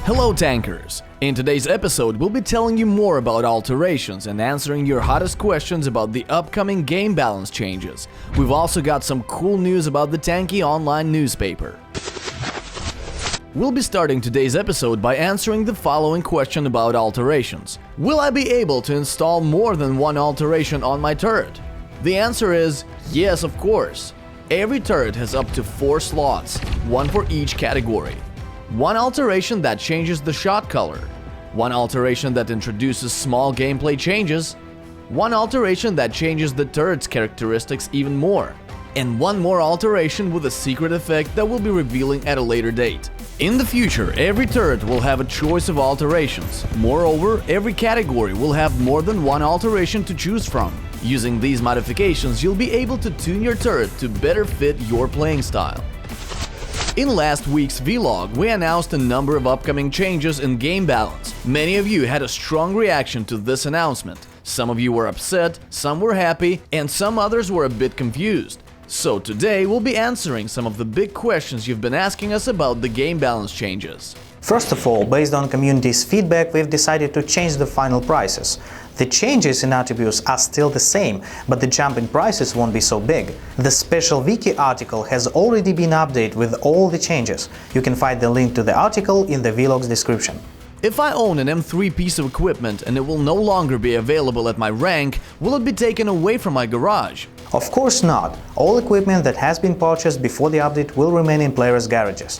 Hello tankers! In today's episode we'll be telling you more about alterations and answering your hottest questions about the upcoming game balance changes. We've also got some cool news about the Tanki online newspaper. We'll be starting today's episode by answering the following question about alterations. Will I be able to install more than one alteration on my turret? The answer is yes, of course. Every turret has up to 4 slots, one for each category. One alteration that changes the shot color, one alteration that introduces small gameplay changes, one alteration that changes the turret's characteristics even more, and one more alteration with a secret effect that we'll be revealing at a later date. In the future, every turret will have a choice of alterations. Moreover, every category will have more than one alteration to choose from. Using these modifications, you'll be able to tune your turret to better fit your playing style. In last week's vlog, we announced a number of upcoming changes in game balance. Many of you had a strong reaction to this announcement. Some of you were upset, some were happy, and some others were a bit confused. So today we'll be answering some of the big questions you've been asking us about the game balance changes. First of all, based on community's feedback, we've decided to change the final prices. The changes in attributes are still the same, but the jump in prices won't be so big. The special Wiki article has already been updated with all the changes. You can find the link to the article in the vlog's description. If I own an M3 piece of equipment and it will no longer be available at my rank, will it be taken away from my garage? Of course not. All equipment that has been purchased before the update will remain in players' garages.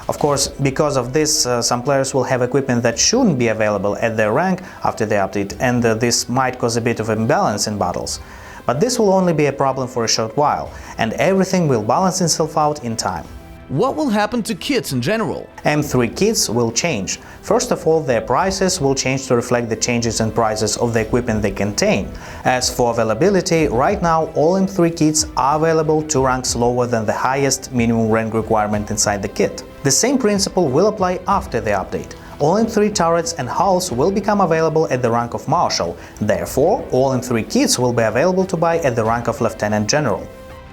Of course, because of this, some players will have equipment that shouldn't be available at their rank after the update, and this might cause a bit of imbalance in battles. But this will only be a problem for a short while, and everything will balance itself out in time. What will happen to kits in general? M3 kits will change. First of all, their prices will change to reflect the changes in prices of the equipment they contain. As for availability, right now all M3 kits are available 2 ranks lower than the highest minimum rank requirement inside the kit. The same principle will apply after the update. All M3 turrets and hulls will become available at the rank of Marshal. Therefore, all M3 kits will be available to buy at the rank of Lieutenant General.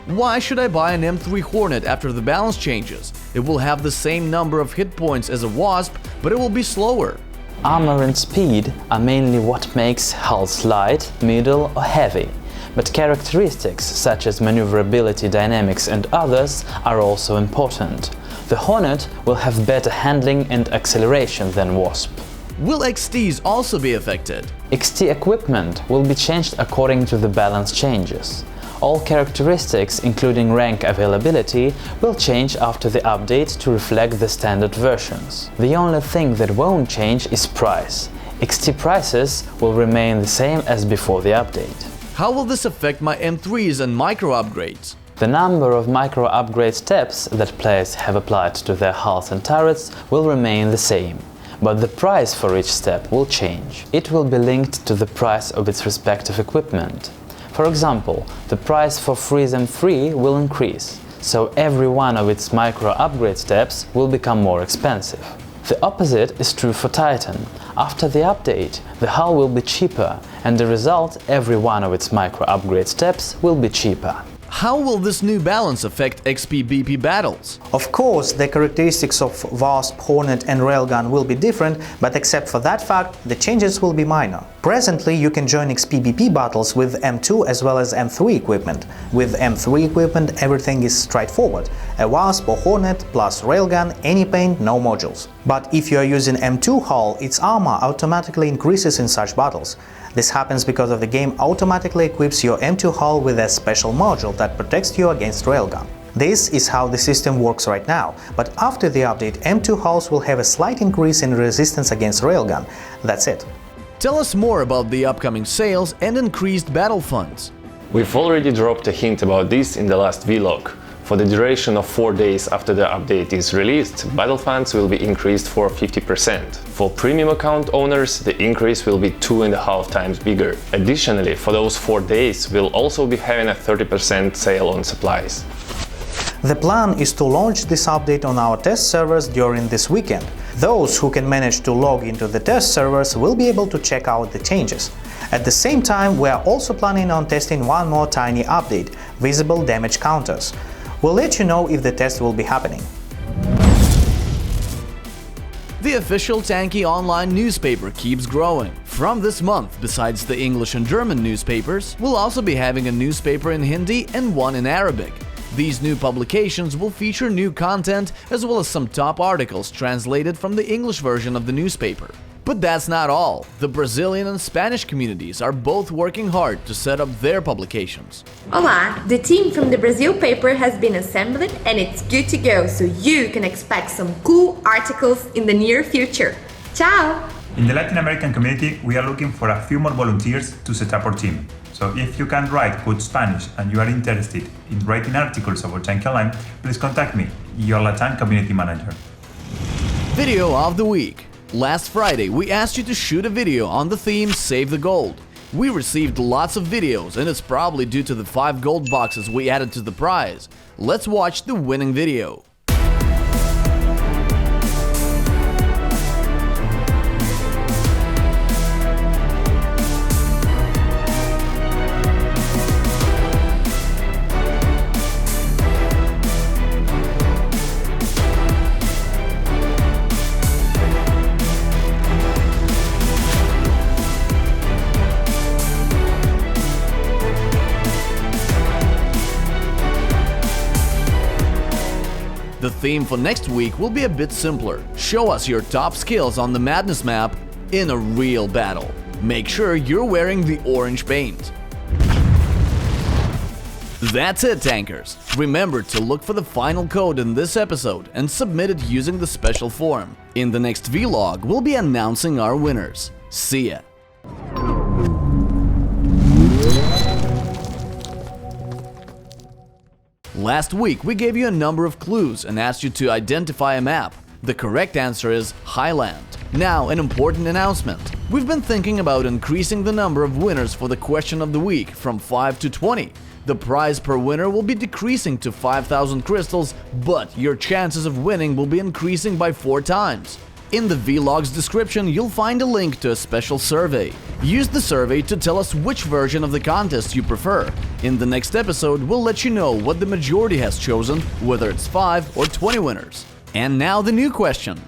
Why should I buy an M3 Hornet after the balance changes? It will have the same number of hit points as a Wasp, but it will be slower. Armor and speed are mainly what makes hulls light, middle or heavy, but characteristics such as maneuverability, dynamics and others are also important. The Hornet will have better handling and acceleration than Wasp. Will XTs also be affected? XT equipment will be changed according to the balance changes. All characteristics, including rank availability, will change after the update to reflect the standard versions. The only thing that won't change is price. XT prices will remain the same as before the update. How will this affect my M3s and micro upgrades? The number of micro upgrade steps that players have applied to their hulls and turrets will remain the same, but the price for each step will change. It will be linked to the price of its respective equipment. For example, the price for Freeze M3 will increase, so every one of its micro upgrade steps will become more expensive. The opposite is true for Titan. After the update, the hull will be cheaper, and the result, every one of its micro upgrade steps will be cheaper. How will this new balance affect XP-BP battles? Of course, the characteristics of Wasp, Hornet and Railgun will be different, but except for that fact, the changes will be minor. Presently, you can join XP-BP battles with M2 as well as M3 equipment. With M3 equipment, everything is straightforward. A Wasp or Hornet plus Railgun, any paint, no modules. But if you are using M2 hull, its armor automatically increases in such battles. This happens because of the game automatically equips your M2 hull with a special module that protects you against Railgun. This is how the system works right now, but after the update, M2 hulls will have a slight increase in resistance against Railgun. That's it. Tell us more about the upcoming sales and increased battle funds. We've already dropped a hint about this in the last vlog. For the duration of 4 days after the update is released, battle funds will be increased for 50%. For premium account owners, the increase will be 2.5 times bigger. Additionally, for those 4 days, we'll also be having a 30% sale on supplies. The plan is to launch this update on our test servers during this weekend. Those who can manage to log into the test servers will be able to check out the changes. At the same time, we are also planning on testing one more tiny update – visible damage counters. We'll let you know if the test will be happening. The official Tanki online newspaper keeps growing. From this month, besides the English and German newspapers, we'll also be having a newspaper in Hindi and one in Arabic. These new publications will feature new content as well as some top articles translated from the English version of the newspaper. But that's not all. The Brazilian and Spanish communities are both working hard to set up their publications. Olá, the team from the Brazil paper has been assembled and it's good to go, so you can expect some cool articles in the near future. Ciao! In the Latin American community, we are looking for a few more volunteers to set up our team. So if you can write good Spanish and you are interested in writing articles about Tanki Online, please contact me, your Latin community manager. Video of the week. Last Friday, we asked you to shoot a video on the theme Save the Gold. We received lots of videos, and it's probably due to the 5 gold boxes we added to the prize. Let's watch the winning video. The theme for next week will be a bit simpler. Show us your top skills on the Madness map in a real battle. Make sure you're wearing the orange paint. That's it, tankers! Remember to look for the final code in this episode and submit it using the special form. In the next vlog, we'll be announcing our winners. See ya! Last week, we gave you a number of clues and asked you to identify a map. The correct answer is Highland. Now, an important announcement. We've been thinking about increasing the number of winners for the question of the week from 5 to 20. The prize per winner will be decreasing to 5,000 crystals, but your chances of winning will be increasing by 4 times. In the vlog's description, you'll find a link to a special survey. Use the survey to tell us which version of the contest you prefer. In the next episode, we'll let you know what the majority has chosen, whether it's 5 or 20 winners. And now the new question.